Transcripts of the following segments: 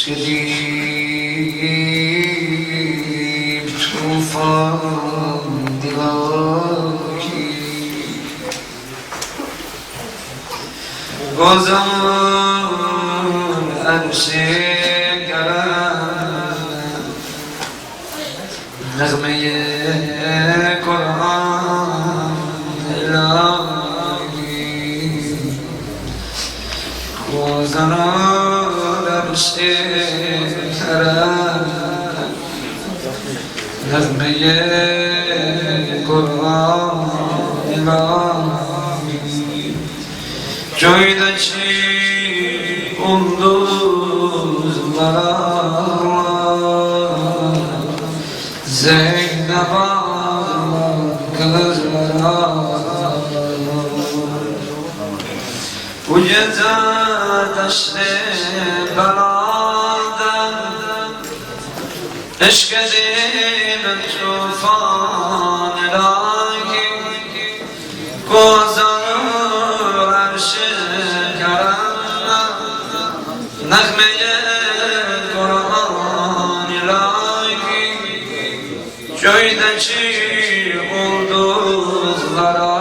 شدید طوفان دلاکی گذار عرش گرم نغمه قرآن الهی گذار عرش گرم نغمه قرآن الهی Göydeki unduzlara Zeynep kızlara Bu gece taşlı beladan Eşk edip tufan ilahi Kozanır arşı karanlığa Nağmeye Kur'an ilahi Göydeki ulduzlara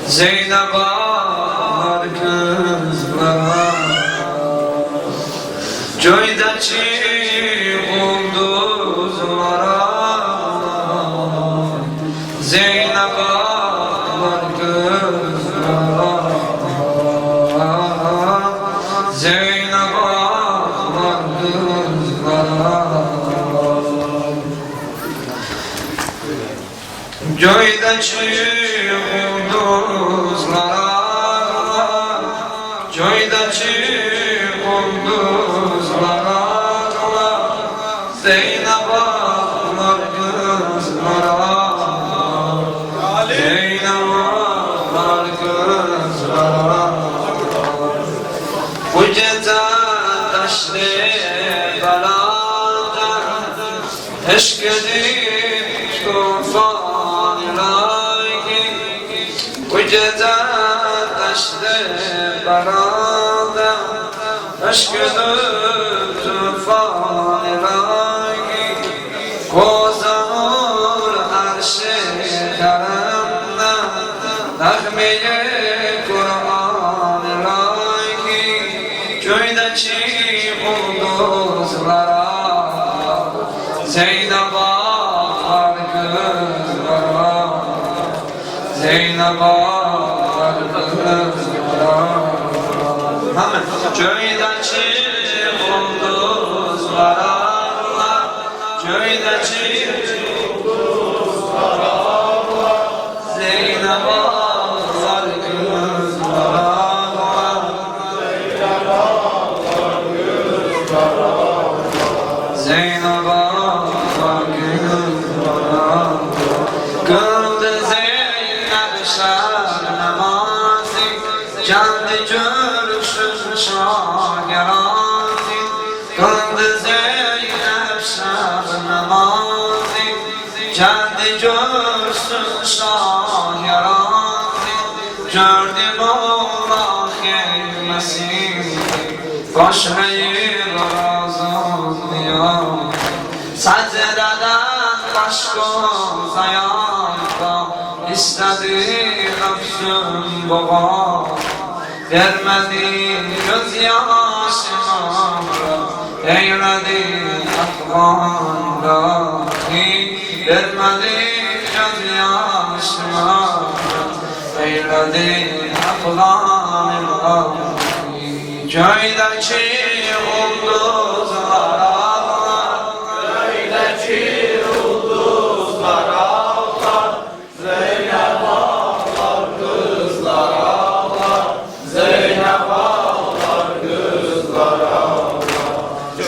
Zeynep ağlar kızlara Göydeki ulduzlara Zeynep ağlar kızlara Zeynep ağlar kızlara Göydeki ulduzlara Göydeki ulduzlara Zeynep ağlar kızlara Zeynep ağlar kızlara Bu gece taşlı beladan Eşk edip tufan ilahi Bu gece taşlı beladan Eşk edip tufan ilahi Kozanır arşı karanlığa Nağmeye Kur'an ilahi Göydeki ulduzlara Zeynep ağlar kızlara Zeynep ağlar kızlara Göydeki ulduzlara Göydeki ulduzlara Zeynep ağlar kızlara Zeynep ağlar kızlara Kıldı Zeynep şer namazı Kendi görüşün şagirazı Kıldı Zeynep şer namazı Kendi görsün şahirazı Gördüm Allah gelmesin Başlayır razılıyor Secdeden başka zayanda İstedi öpsün baba Vermedi gözyaşıma Eyledi akvandahi Vermedi gözyaşıma Eyledi akvandahi Göydeki ulduzlara Göydeki ulduzlara Zeynep ağlar kızlara Zeynep ağlar kızlara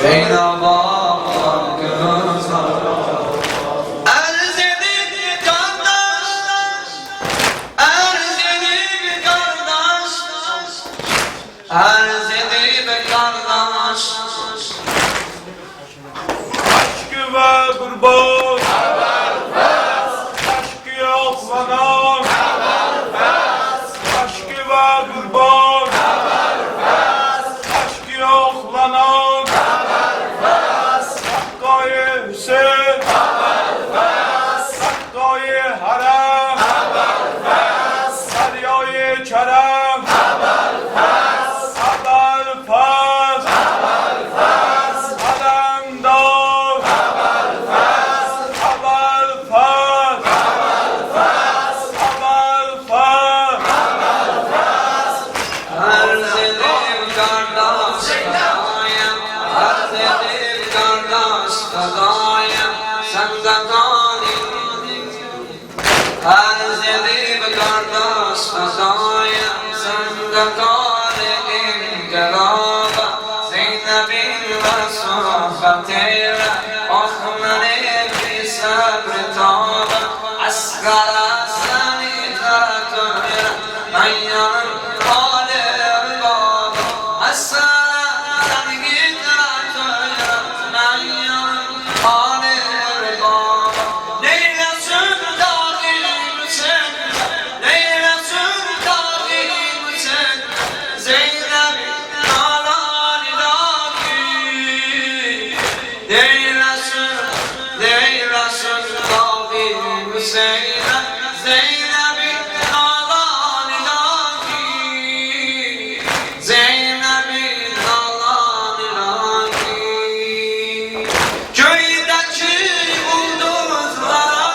Zeynep ağlar kızlara Erz edip kardeş Erz edip kardeş Erz edip kardeş Aşkı ve kurban Aşkı yok bana Aşkı ve kurban Aşkı yok سزایم زندگان انقلاب زینب رسول خطیر آخمن بی صبر تاب اسکر سنی خطیر نیان حال باب اسکر سنی خطیر نیان حال باب نیرسون داغیم sen نیرسون داغیم sen Zeynep nalani daği Deylesin dağim Zeynep Zeynep'i nalani daği Zeynep'i nalani daği Köydeki ulduzlara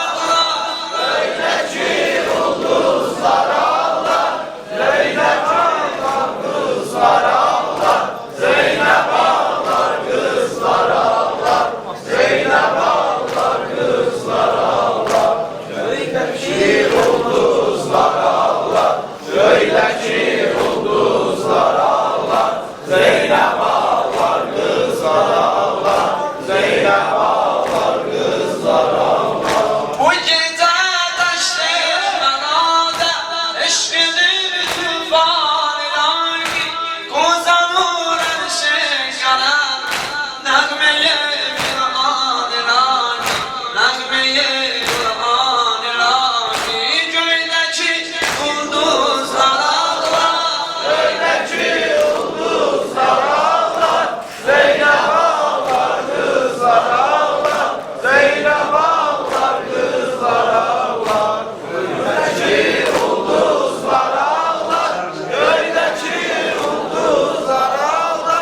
Bu gece taştır manada eşkidir tufan ilahi Kuzanur erşe kalan Nagmeye Kur'an ilahi Nagmeye Kur'an ilahi Göydeki ulduzlar ağlar Zeynep ağlar kızlar ağlar Köydeki ulduzlar ağlar Köydeki ulduzlar ağlar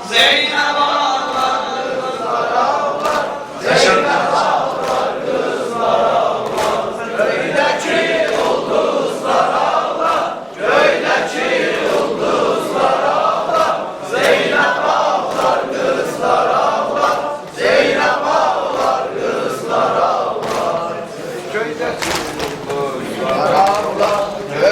Zeynep ağlar kızlar ağlar Zeynep ağlar kızlar ağlar Köydeki ulduzlar ağlar Köydeki ulduzlar ağlar Zeynep ağlar kızlar ağlar Zeynep ağlar kızlar ağlar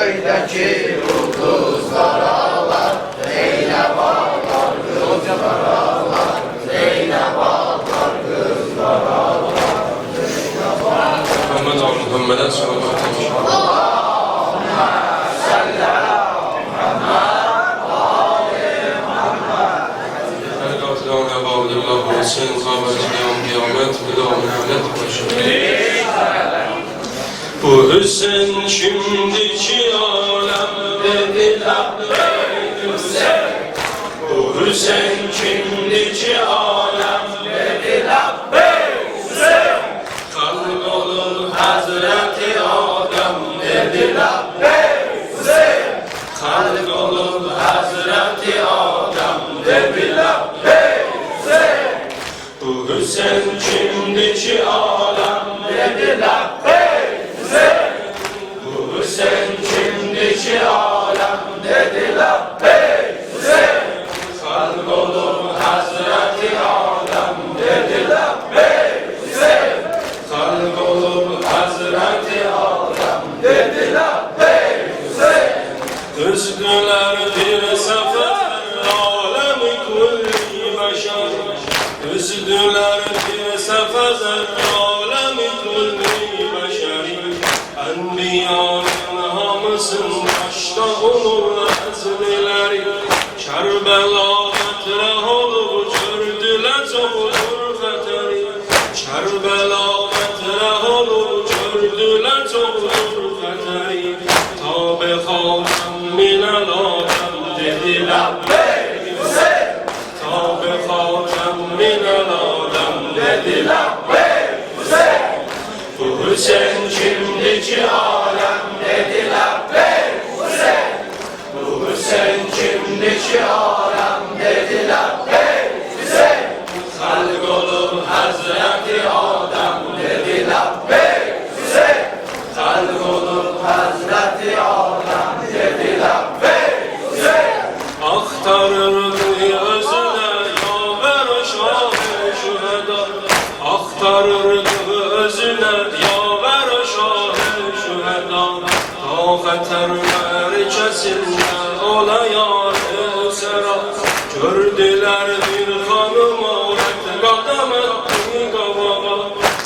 Köydeki ulduzlar ağlar, Zeynep ağlar, kızlar ağlar, Zeynep ağlar, kızlar ağlar. Muhammed Ali Muhammed'e sallallahu aleyhi ve sellem. Her gafilâne bağlıdırlar bu Hüseyin kâbetine kıyamet bilâ mühlet başım. Bu Hüseyin şimdiki alemde dilabey Hüseyin. Bu Hüseyin şimdiki alemde dilabey Hüseyin. Kalk olur Hazreti Adem dediler Hüseyin. Kalk olur Hazreti Adem dediler Hüseyin. Bu Hüseyin şimdiki alem dediler Hüseyin. Bu Hüseyin şimdiki alem dediler Hüseyin. Kalk olur Hazreti Adem dediler Hüseyin. Kalk olur Hazreti Adem dediler Hüseyin. Üzdüler bir sefer alemi kulli beşer. Üzdüler bir sefer alemi kulli beşer. Enbiyanın hamısın başta olur ezmileri. Kerbela metrah olur gördüler çoğulur feteri. Kerbela metrah olur gördüler çoğulur feteri. Tabi Hatem minel Adem dediler Hüseyin. Tabi Hatem minel Adem dediler Hüseyin. Bu Hüseyin şimdiki alem dediler Hüseyin. Bu Hüseyin şimdiki alem dediler Hüseyin. Halk olur Hazreti Adem özüne yaver şahı şüheda. Ta xəterləri kəsillər ola yarı səra. Gördülər bir xanım övrət qadam etdi qavağa.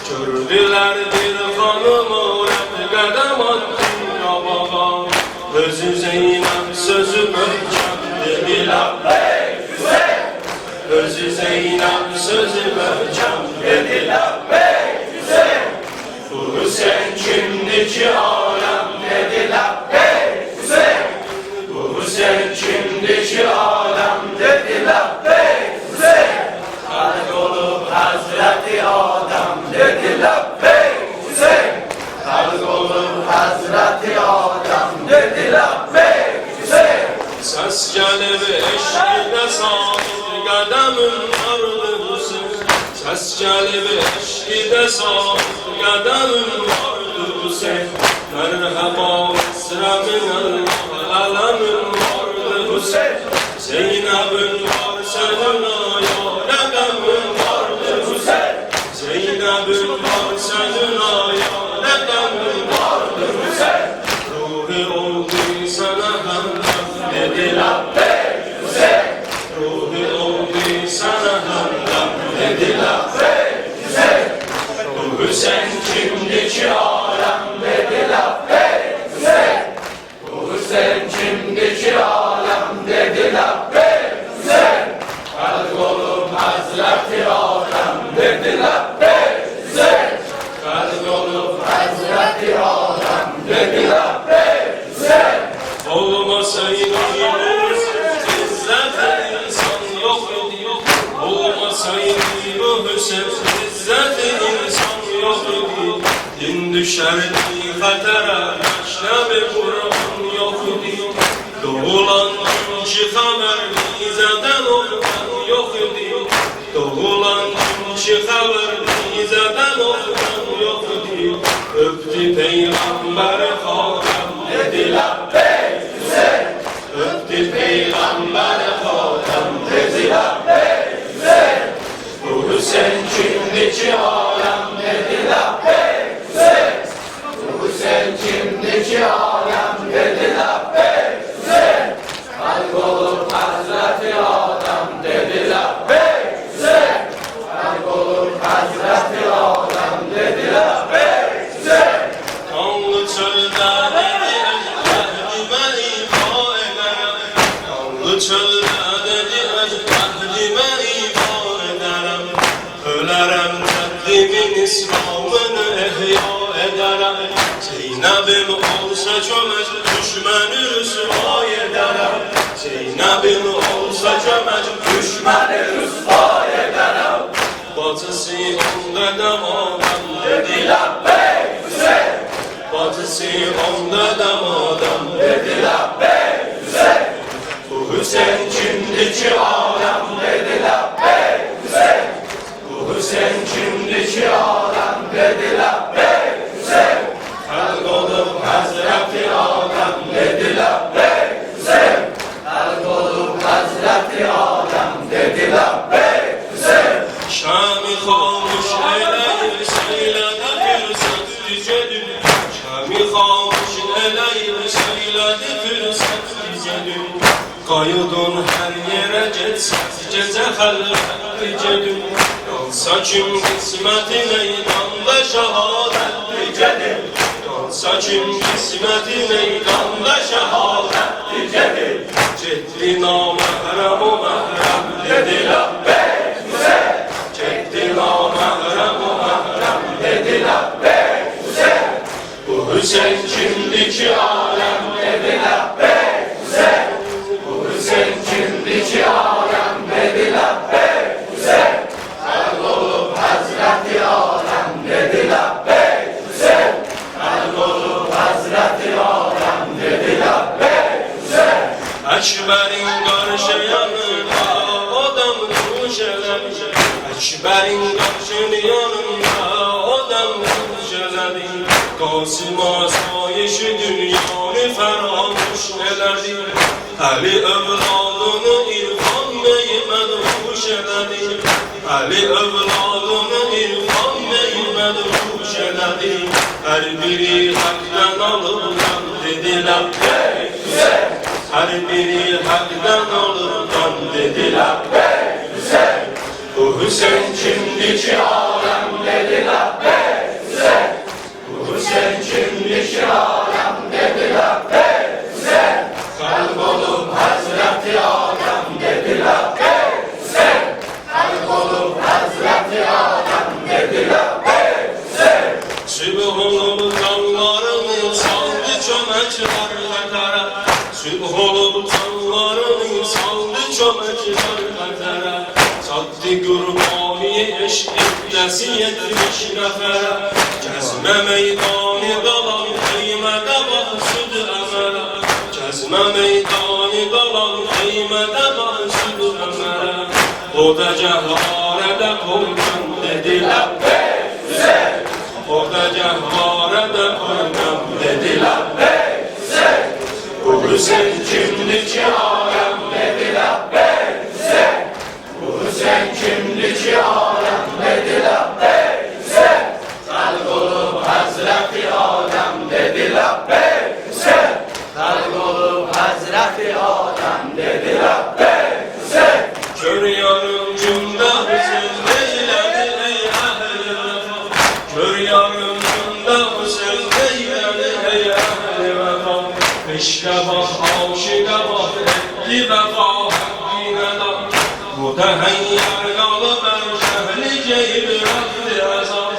Gördülər bir xanım övrət qədəm etdi qavağa. Özü Zeynəb sözü möhkəm dedilər ey Hüseyn. Özü Zeynəb sözü möhkəm dedilər ey Hüseyn. Bu Hüseyn kimdir ki aləm dedilər ey Hüseyn. Bu Hüseyn kimdir ki aləm dedilər ey Hüseyn. Xalq olub Hazreti Adəm dedilər ey Hüseyn. Xalq olub Hazreti Adəm dedilər ey Hüseyn. Səs gəlib eşqidə sabit qədəmin vardı Hüseyn. Səs gəlib eşqidə sabit qədəmin vardı Hüseyn. Mərhəba əsrəmin ələmin vardı Hüseyn. Zeynəbin var sənin aya rəqəmin vardı Hüseyn. Zeynəbin var sənin aya rəqəmin vardı Hüseyn. Ruhi oldu sənə həmdəm dedilər ey Hüseyn. Ruhi oldu sənə həmdəm dedilər ey Hüseyn. Bu Hüseyn kimdir ki aləm dedilər ey Hüseyn. Bu Hüseyn kimdir ki aləm dedilər ey Hüseyn. Xalq olub Hazreti Adəm dedilər ey Hüseyn. Xalq olub Hazreti Adəm dedilər ey Hüseyn. Olmasaydı İzzet-i insan yok idi. Olmasaydı bu Hüseyin İzzet-i insan yok idi. Din düşerdi xətərə məşrəb-i Qur'an yok idi. Doğulan ki xəbər nizədən oxudan yok idi. Doğulan ki xəbər nizədən oxudan yok idi. Öptü Peyğəmbəri xatəm dedilər ey Hüseyn. Öptü Peyğəmbəri xatəm dedilər ey Hüseyn. Bu Hüseyn kimdir ki aləm dedilər ey Hüseyn. Bu Hüseyn kimdir ki aləm dedilər ey Hüseyn. Xalq olub Hazreti Adəm dedilər ey Hüseyn. Xalq olub Hazreti Adəm dedilər ey Hüseyn. Kanlı çöldə dedi əhdimə ifa edərəm. Kanlı çöldə dedi əhdimə ifa edərəm. Ölərəm cəddimin İslamını ehya edərəm. Zeynəbim olsa kömək düşməni rüsva edərəm. Zeynəbim olsa kömək düşməni rüsva edərəm. Bacısı onda dəmadam dedilər ey Hüseyn. Bacısı onda dəmadam dedilər ey Hüseyn. Bu Hüseyn kimdir ki aləm dedilər ey Hüseyn. Bu Hüseyn kimdir ki aləm dedilər ey Hüseyn. Xalq olub Hazreti Adəm dedilər ey Hüseyn. Xalq olub Hazreti Adəm dedilər ey Hüseyn. Şami xamuş eləyir söylədi fürsət düzədir. Şami xamuş eləyir söylədi fürsət düzədir. Qayıdın hər yerə getsəz gecə xəlvət gedir. Qalsa kim qisməti meydanda şəhadət gedir. Qalsa kim qisməti meydanda şəhadət gedir. Getdi naməhrəm o məhrəm dedilər ey Hüseyn. Getdi naməhrəm o məhrəm dedilər ey Hüseyn. Bu Hüseyn kimdir ki aləm dedilər ey Hüseyn. Bu Hüseyn kimdir ki aləm dedilər ey Hüseyn. Xalq olub Hazreti Adəm dedilər ey Hüseyn. Xalq olub Hazreti Adəm dedilər ey Hüseyn. Əkbərin qarşı yanında adam duruş eləmiş. Əkbərin qarşı yanında adam duruş eləmiş. Qasım asayişi dünyanı fəramuş elədi. Əli övladını İrfan beyi mədhuş elədi. Əli övladını İrfan beyi mədhuş söylədi, hər biri həqdən alırdan dedilər. Hər biri həqdən alırdan dedilər. Bu Hüseyin kimdir ki aləm dedilər. Bu Hüseyin kimdir ki aləm dedilər. Xəlq olub Həzrəti Adəm dedilər. Xəlq olub Həzrəti Adəm dedilər. Sübh olub canlarını saldı çöməklər xətərə. Sübh olub canlarını saldı çöməklər xətərə. Çatdı Qurbaniyə eşq ibdəsi 70 nəfərə. Gəzmə meydanı qalan qiymədə baxsıdır əmələ. Gəzmə meydanı qalan qiymədə baxsıdır əmələ. O da cəhvarədə qoydan dedilər. O da cəhvarədə qoydan dedilər. Bu Hüseyin kimdir ki aləm dedilər. Bu Hüseyin kimdir ki aləm dedilər. Xəlq olub Həzrəti Adəm dedilər. Xəlq olub Həzrəti Adəm dedilər. Kör yarım cümlə Hüseyin eylədi ey əhl-i vəfa. Kör yarım cümlə Hüseyin eylədi ey əhl-i vəfa. Eşqə bax, aşiqə bax, etdi vəfa həqqinə da. Mütəhəyyər qalıb ər şəhli ceyb rəfti əzab.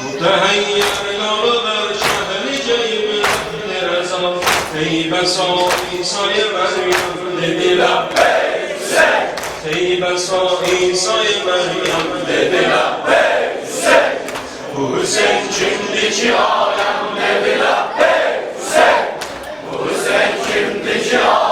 Mütəhəyyər qalıb ər şəhli ceyb rəfti əzab. Ey bəsa İsa-i Məryəm dedilər. Ey bəsa İsa-i Məryəm dedilər. Bu Hüseyin kimdir ki aləm dedilər. Bu Hüseyin kimdir ki aləm